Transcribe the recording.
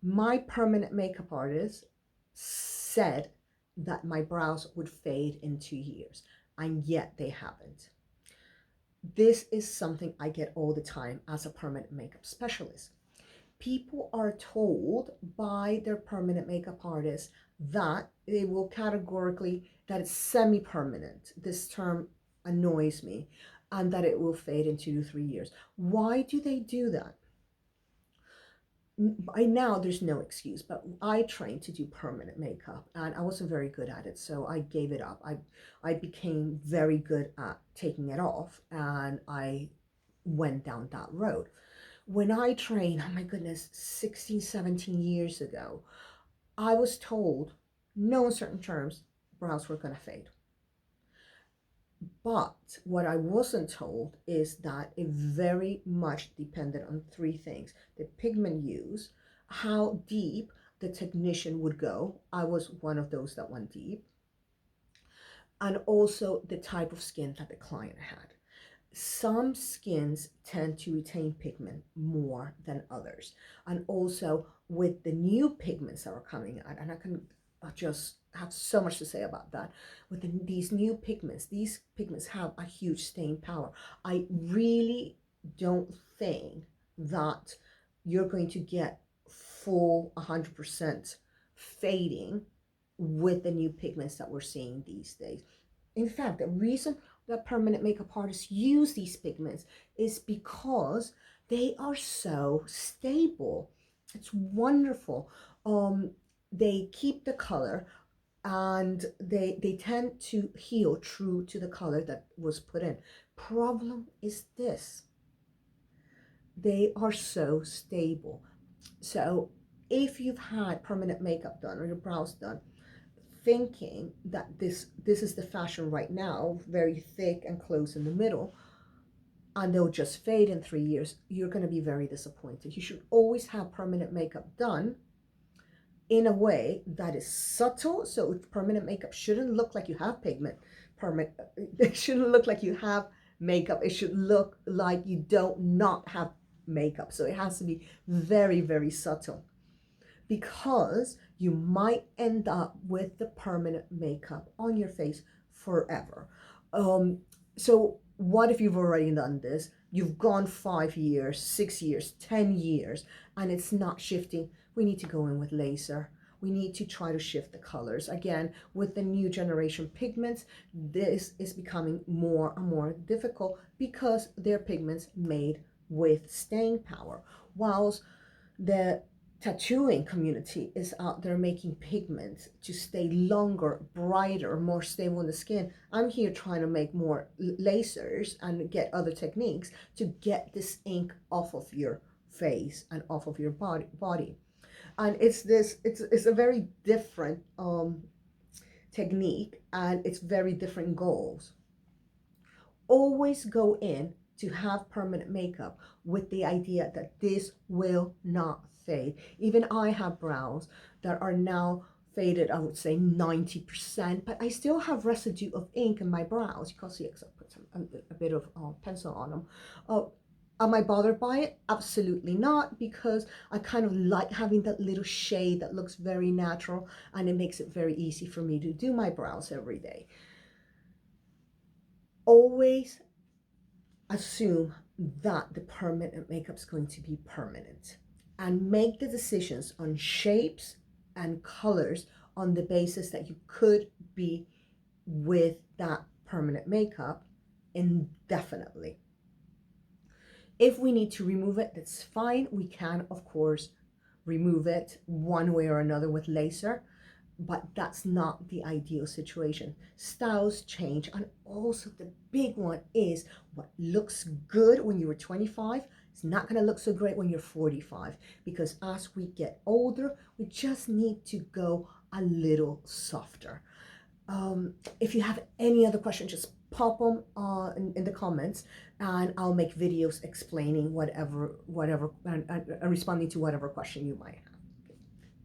My permanent makeup artist said that my brows would fade in 2 years, and yet they haven't. This is something I get all the time as a permanent makeup specialist. People are told by their permanent makeup artist that they will categorically, that it's semi-permanent. This term annoys me, and that it will fade in 2 to 3 years. Why do they do that? By now there's no excuse, but I trained to do permanent makeup and I wasn't very good at it, so I gave it up. I became very good at taking it off, and I went down that road. When I trained, oh my goodness, 16, 17 years ago, I was told, no uncertain terms, brows were going to fade. But what I wasn't told is that it very much depended on three things: the pigment use, how deep the technician would go. I was one of those that went deep. And also the type of skin that the client had. Some skins tend to retain pigment more than others. And also with the new pigments that are coming out, and I can just have so much to say about that. With these new pigments, these pigments have a huge stain power. I really don't think that you're going to get full 100% fading with the new pigments that we're seeing these days. In fact, the reason that permanent makeup artists use these pigments is because they are so stable. It's wonderful. They keep the color, and they tend to heal true to the color that was put in. Problem is this: they are so stable. So if you've had permanent makeup done or your brows done, thinking that this is the fashion right now, very thick and close in the middle, and they'll just fade in 3 years, you're going to be very disappointed. You should always have permanent makeup done in a way that is subtle. So permanent makeup shouldn't look like you have pigment. It shouldn't look like you have makeup. It should look like you don't not have makeup. So it has to be very, very subtle, because you might end up with the permanent makeup on your face forever. So what if you've already done this? You've gone 5 years, 6 years, 10 years, and it's not shifting. We need to go in with laser. We need to try to shift the colors. Again, with the new generation pigments, this is becoming more and more difficult because they're pigments made with staying power. Whilst the tattooing community is out there making pigments to stay longer, brighter, more stable in the skin, I'm here trying to make more lasers and get other techniques to get this ink off of your face and off of your body. And it's a very different technique, and it's very different goals. Always go in to have permanent makeup with the idea that this will not fade. Even I have brows that are now faded, I would say 90%, but I still have residue of ink in my brows. You can see I put a bit of pencil on them. Am I bothered by it? Absolutely not, because I kind of like having that little shade that looks very natural, and it makes it very easy for me to do my brows every day. Always assume that the permanent makeup is going to be permanent, and make the decisions on shapes and colors on the basis that you could be with that permanent makeup indefinitely. If we need to remove it, that's fine. We can, of course, remove it one way or another with laser, but that's not the ideal situation. Styles change, and also the big one is what looks good when you were 25 it's not going to look so great when you're 45, because as we get older, we just need to go a little softer. If you have any other questions, just pop them in the comments, and I'll make videos explaining whatever and responding to whatever question you might have.